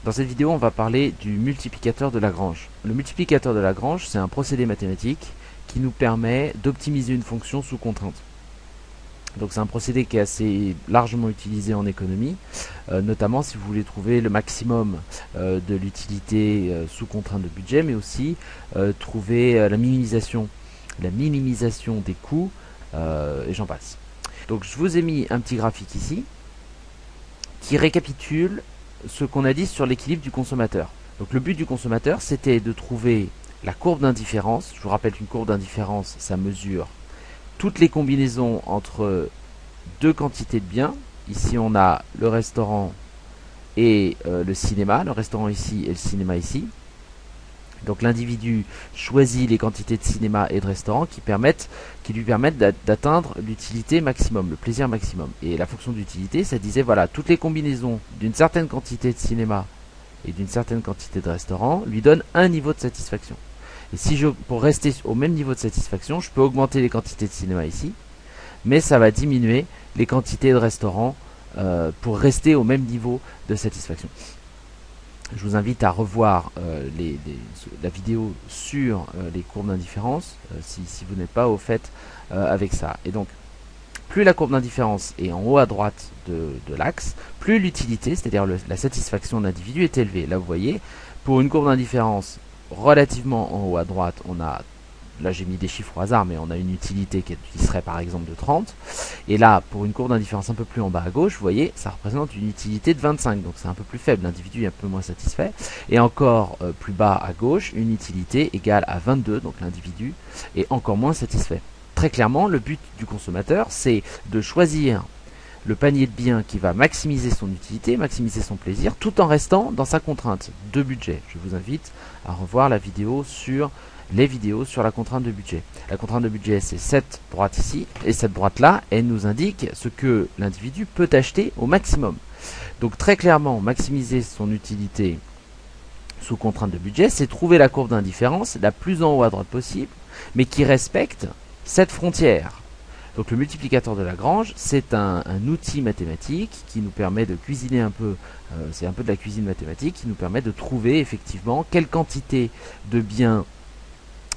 Dans cette vidéo, on va parler du multiplicateur de Lagrange. Le multiplicateur de Lagrange, c'est un procédé mathématique qui nous permet d'optimiser une fonction sous contrainte. Donc c'est un procédé qui est assez largement utilisé en économie, notamment si vous voulez trouver le maximum de l'utilité sous contrainte de budget, mais aussi trouver la minimisation des coûts, et j'en passe. Donc je vous ai mis un petit graphique ici qui récapitule ce qu'on a dit sur l'équilibre du consommateur. Donc le but du consommateur, c'était de trouver la courbe d'indifférence. Je vous rappelle qu'une courbe d'indifférence, ça mesure toutes les combinaisons entre deux quantités de biens. Ici, on a le restaurant et le cinéma. Le restaurant ici et le cinéma ici. Donc l'individu choisit les quantités de cinéma et de restaurant qui lui permettent d'atteindre l'utilité maximum, le plaisir maximum. Et la fonction d'utilité, ça disait, voilà, toutes les combinaisons d'une certaine quantité de cinéma et d'une certaine quantité de restaurant lui donnent un niveau de satisfaction. Et si pour rester au même niveau de satisfaction, je peux augmenter les quantités de cinéma ici, mais ça va diminuer les quantités de restaurant pour rester au même niveau de satisfaction. Je vous invite à revoir la vidéo sur les courbes d'indifférence si vous n'êtes pas au fait avec ça. Et donc, plus la courbe d'indifférence est en haut à droite de l'axe, plus l'utilité, c'est-à-dire la satisfaction de l'individu est élevée. Là, vous voyez, pour une courbe d'indifférence relativement en haut à droite, on a, là j'ai mis des chiffres au hasard, mais on a une utilité qui serait par exemple de 30. Et là, pour une courbe d'indifférence un peu plus en bas à gauche, vous voyez, ça représente une utilité de 25. Donc c'est un peu plus faible, l'individu est un peu moins satisfait. Et encore plus bas à gauche, une utilité égale à 22, donc l'individu est encore moins satisfait. Très clairement, le but du consommateur, c'est de choisir le panier de biens qui va maximiser son utilité, maximiser son plaisir, tout en restant dans sa contrainte de budget. Je vous invite à revoir la vidéo sur les vidéos sur la contrainte de budget. La contrainte de budget, c'est cette droite ici, et cette droite-là, elle nous indique ce que l'individu peut acheter au maximum. Donc très clairement, maximiser son utilité sous contrainte de budget, c'est trouver la courbe d'indifférence la plus en haut à droite possible, mais qui respecte cette frontière. Donc le multiplicateur de Lagrange, c'est un outil mathématique qui nous permet de cuisiner un peu, c'est un peu de la cuisine mathématique, qui nous permet de trouver effectivement quelle quantité de biens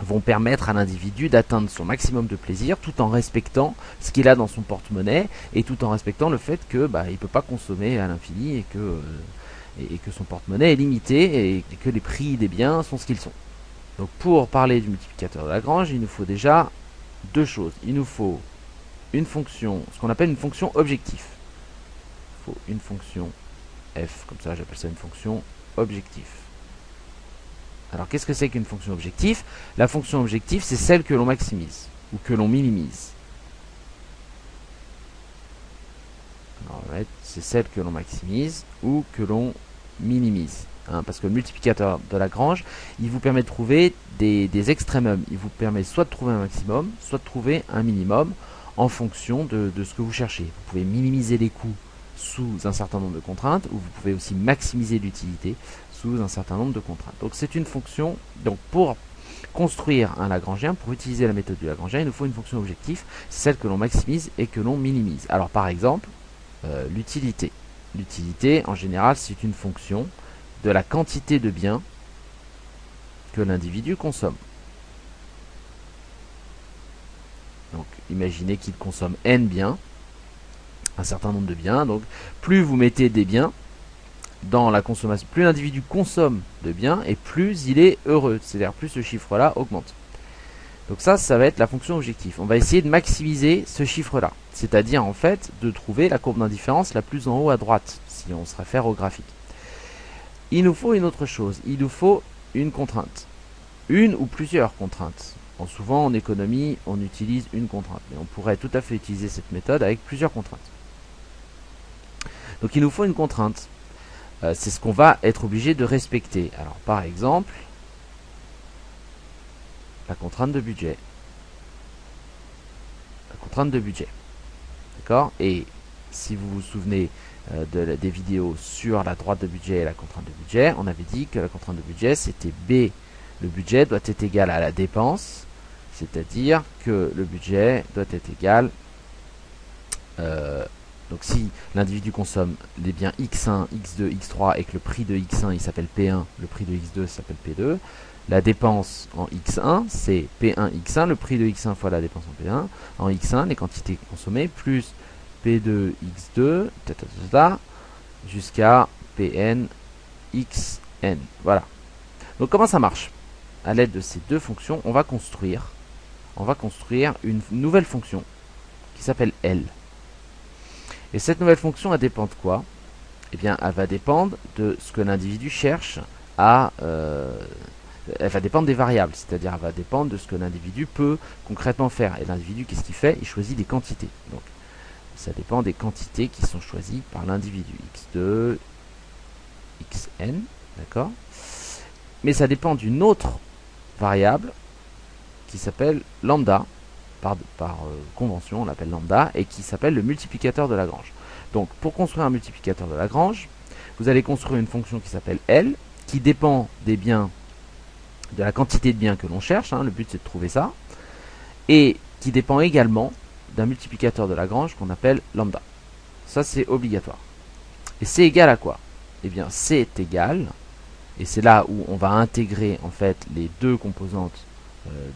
vont permettre à l'individu d'atteindre son maximum de plaisir tout en respectant ce qu'il a dans son porte-monnaie et tout en respectant le fait que il ne peut pas consommer à l'infini et que son porte-monnaie est limité et que les prix des biens sont ce qu'ils sont. Donc pour parler du multiplicateur de Lagrange, il nous faut déjà deux choses. Il nous faut une fonction, ce qu'on appelle une fonction objectif. Il faut une fonction f, comme ça j'appelle ça une fonction objectif. Alors qu'est-ce que c'est qu'une fonction objectif? La fonction objectif, c'est celle que l'on maximise ou que l'on minimise. C'est celle que l'on maximise ou que l'on minimise. Parce que le multiplicateur de Lagrange, il vous permet de trouver des extrémums. Il vous permet soit de trouver un maximum, soit de trouver un minimum en fonction de ce que vous cherchez. Vous pouvez minimiser les coûts sous un certain nombre de contraintes, ou vous pouvez aussi maximiser l'utilité sous un certain nombre de contraintes. Donc c'est une fonction, donc pour construire un Lagrangien, pour utiliser la méthode du Lagrangien, il nous faut une fonction objectif, c'est celle que l'on maximise et que l'on minimise. Alors par exemple, l'utilité. L'utilité, en général, c'est une fonction de la quantité de biens que l'individu consomme. Donc imaginez qu'il consomme n biens, un certain nombre de biens. Donc plus vous mettez des biens dans la consommation, plus l'individu consomme de biens et plus il est heureux. C'est-à-dire plus ce chiffre-là augmente. Donc ça va être la fonction objectif. On va essayer de maximiser ce chiffre-là. C'est-à-dire en fait de trouver la courbe d'indifférence la plus en haut à droite, si on se réfère au graphique. Il nous faut une autre chose. Il nous faut une contrainte. Une ou plusieurs contraintes. Souvent en économie, on utilise une contrainte. Mais on pourrait tout à fait utiliser cette méthode avec plusieurs contraintes. Donc il nous faut une contrainte. C'est ce qu'on va être obligé de respecter. Alors par exemple, la contrainte de budget. La contrainte de budget. D'accord? Et si vous vous souvenez des vidéos sur la droite de budget et la contrainte de budget, on avait dit que la contrainte de budget, c'était B. Le budget doit être égal à la dépense, c'est-à-dire que le budget doit être égal, Donc si l'individu consomme les biens x1, x2, x3 et que le prix de x1 il s'appelle P1, le prix de x2 s'appelle P2, la dépense en x1 c'est P1 x1, le prix de x1 fois la dépense en P1, en x1 les quantités consommées plus P2 x2, jusqu'à Pn xn. Voilà. Donc comment ça marche? À l'aide de ces deux fonctions, on va construire une nouvelle fonction qui s'appelle L. Et cette nouvelle fonction, elle dépend de quoi? Eh bien, elle va dépendre de ce que l'individu cherche à... elle va dépendre des variables, c'est-à-dire elle va dépendre de ce que l'individu peut concrètement faire. Et l'individu, qu'est-ce qu'il fait? Il choisit des quantités. Donc, ça dépend des quantités qui sont choisies par l'individu. x2, xn, d'accord? Mais ça dépend d'une autre variable qui s'appelle lambda. Par convention, on l'appelle lambda, et qui s'appelle le multiplicateur de Lagrange. Donc, pour construire un multiplicateur de Lagrange, vous allez construire une fonction qui s'appelle L, qui dépend des biens, de la quantité de biens que l'on cherche, hein, le but c'est de trouver ça, et qui dépend également d'un multiplicateur de Lagrange qu'on appelle lambda. Ça c'est obligatoire. Et c'est égal à quoi? Eh bien, c'est égal, et c'est là où on va intégrer en fait les deux composantes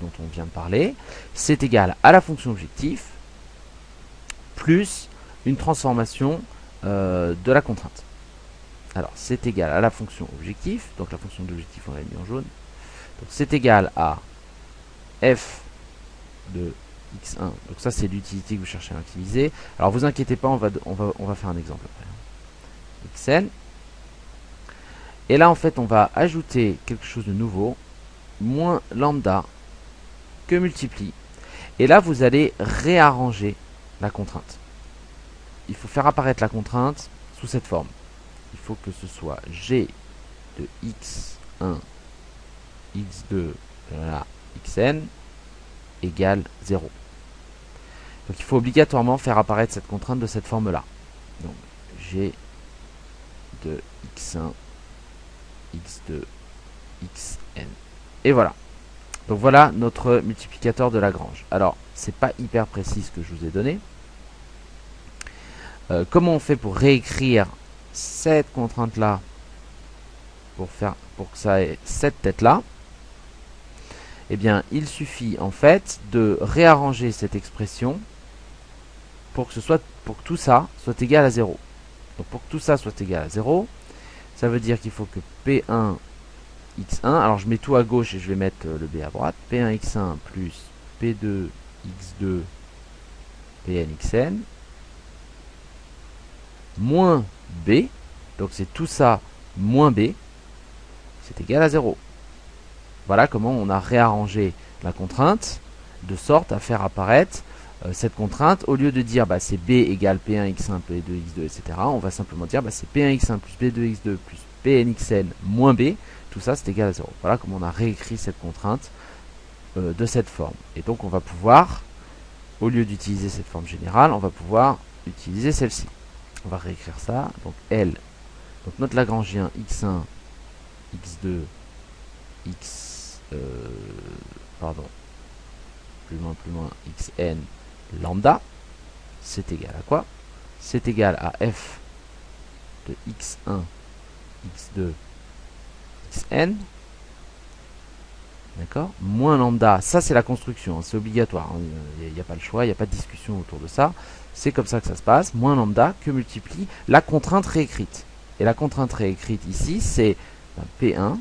dont on vient de parler, c'est égal à la fonction objectif plus une transformation de la contrainte. Alors, c'est égal à la fonction objectif, donc la fonction d'objectif on l'a mis en jaune, donc c'est égal à f de x1, donc ça c'est l'utilité que vous cherchez à utiliser. Alors vous inquiétez pas, on va faire un exemple après. Xn, et là en fait on va ajouter quelque chose de nouveau, moins lambda que multiplie. Et là, vous allez réarranger la contrainte. Il faut faire apparaître la contrainte sous cette forme. Il faut que ce soit g de x1, x2, xn égale 0. Donc il faut obligatoirement faire apparaître cette contrainte de cette forme-là. Donc g de x1, x2, xn. Et voilà. Donc voilà notre multiplicateur de Lagrange. Alors, c'est pas hyper précis ce que je vous ai donné. Comment on fait pour réécrire cette contrainte-là pour que ça ait cette tête-là? Eh bien, il suffit en fait de réarranger cette expression pour que tout ça soit égal à 0. Donc pour que tout ça soit égal à 0, ça veut dire qu'il faut que P1 x1, alors je mets tout à gauche et je vais mettre le b à droite, P1 x1 plus P2 x2 Pn xn moins b, donc c'est tout ça moins b, c'est égal à 0. Voilà comment on a réarrangé la contrainte de sorte à faire apparaître cette contrainte. Au lieu de dire bah, c'est b égale P1 x1 P2 x2 etc., on va simplement dire bah, c'est P1 x1 plus P2 x2 plus Pn xn moins b, tout ça c'est égal à 0. Voilà comment on a réécrit cette contrainte de cette forme. Et donc on va pouvoir, au lieu d'utiliser cette forme générale, on va pouvoir utiliser celle-ci. On va réécrire ça. Donc L, donc notre Lagrangien x1, x2, plus loin, xn lambda, c'est égal à quoi? C'est égal à f de x1, x2, xn, d'accord, moins lambda, ça c'est la construction, hein, c'est obligatoire, il n'y a pas le choix, il n'y a pas de discussion autour de ça, c'est comme ça que ça se passe, moins lambda que multiplie la contrainte réécrite. Et la contrainte réécrite ici, c'est P1,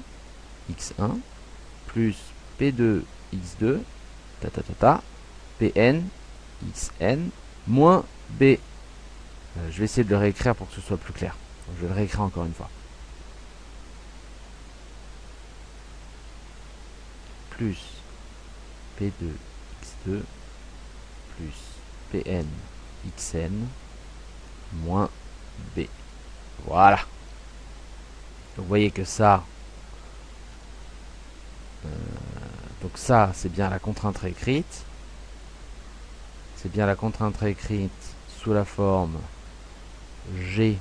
x1, plus P2, x2, Pn, xn, moins b. Je vais essayer de le réécrire pour que ce soit plus clair. Donc, je vais le réécrire encore une fois. Plus P2, x2, plus Pn, xn, moins b. Voilà. Donc vous voyez que ça, donc ça c'est bien la contrainte réécrite. C'est bien la contrainte réécrite sous la forme g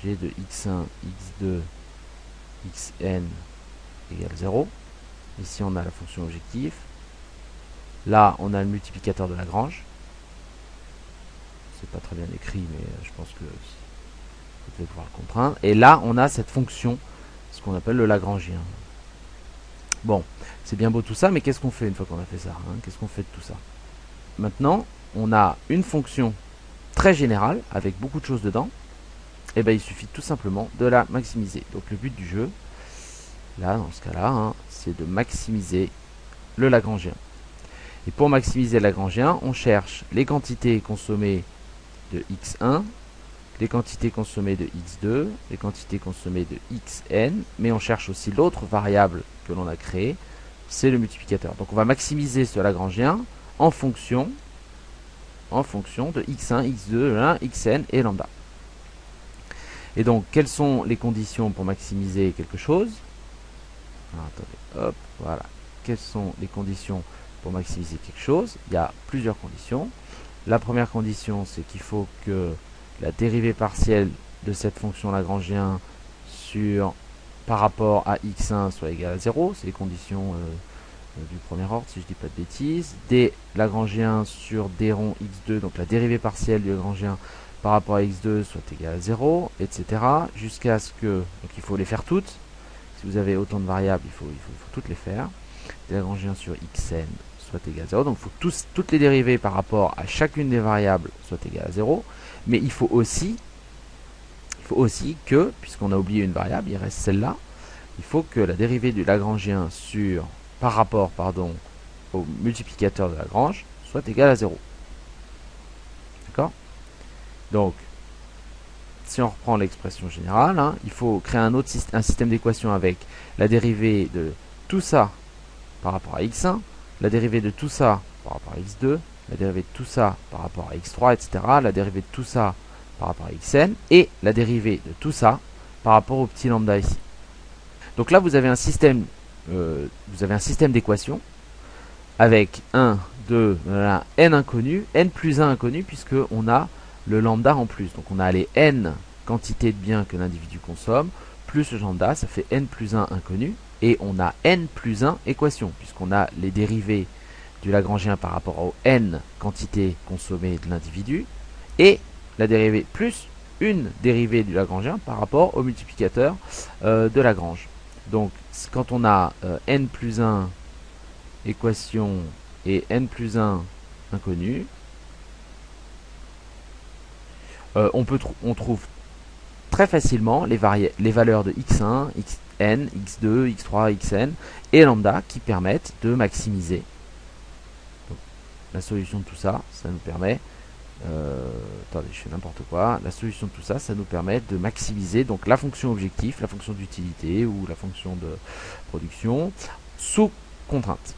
de x1, x2, xn égale 0. Ici on a la fonction objectif. Là on a le multiplicateur de Lagrange. c'est pas très bien écrit, mais je pense que vous devez pouvoir le contraindre. Et là, on a cette fonction, ce qu'on appelle le Lagrangien. Bon, c'est bien beau tout ça, mais qu'est-ce qu'on fait une fois qu'on a fait ça, hein? Qu'est-ce qu'on fait de tout ça? Maintenant, on a une fonction très générale, avec beaucoup de choses dedans. Et ben il suffit tout simplement de la maximiser. Donc le but du jeu, là, dans ce cas-là, hein, c'est de maximiser le Lagrangien. Et pour maximiser le Lagrangien, on cherche les quantités consommées de x1, les quantités consommées de x2, les quantités consommées de xn, mais on cherche aussi l'autre variable que l'on a créée, c'est le multiplicateur. Donc on va maximiser ce Lagrangien en fonction de x1, x2, xn et lambda. Et donc, quelles sont les conditions pour maximiser quelque chose? Alors, attendez, hop, voilà. Quelles sont les conditions pour maximiser quelque chose? Il y a plusieurs conditions. La première condition, c'est qu'il faut que la dérivée partielle de cette fonction Lagrangien par rapport à x1 soit égale à 0. C'est les conditions du premier ordre, si je ne dis pas de bêtises. D Lagrangien sur d rond x2, donc la dérivée partielle du Lagrangien par rapport à x2 soit égal à 0, etc. Jusqu'à ce que, donc il faut les faire toutes. Si vous avez autant de variables, il faut toutes les faire. D Lagrangien sur xn soit égal à 0. Donc il faut toutes les dérivées par rapport à chacune des variables soient égales à 0. Mais il faut aussi que, puisqu'on a oublié une variable, il reste celle-là, il faut que la dérivée du Lagrangien par rapport au multiplicateur de Lagrange soit égale à 0. D'accord? Donc, si on reprend l'expression générale, hein, il faut créer un système d'équations avec la dérivée de tout ça par rapport à x1, la dérivée de tout ça par rapport à x2, la dérivée de tout ça par rapport à x3, etc., la dérivée de tout ça par rapport à xn, et la dérivée de tout ça par rapport au petit lambda ici. Donc là, vous avez un système d'équations avec 1, 2, n inconnus, n plus 1 inconnus, puisqu'on a le lambda en plus. Donc on a les n quantités de biens que l'individu consomme, plus le lambda, ça fait n plus 1 inconnu, et on a n plus 1 équations, puisqu'on a les dérivées du Lagrangien par rapport aux n quantités consommées de l'individu, et la dérivée plus une dérivée du Lagrangien par rapport au multiplicateur de Lagrange. Donc quand on a n plus 1 équation et n plus 1 inconnu, on trouve très facilement les valeurs de x1, xn, x2, x3, xn et lambda qui permettent de maximiser. Donc, la solution de tout ça, ça nous permet attendez, je fais n'importe quoi. La solution de tout ça, ça nous permet de maximiser donc la fonction objectif, la fonction d'utilité ou la fonction de production sous contrainte.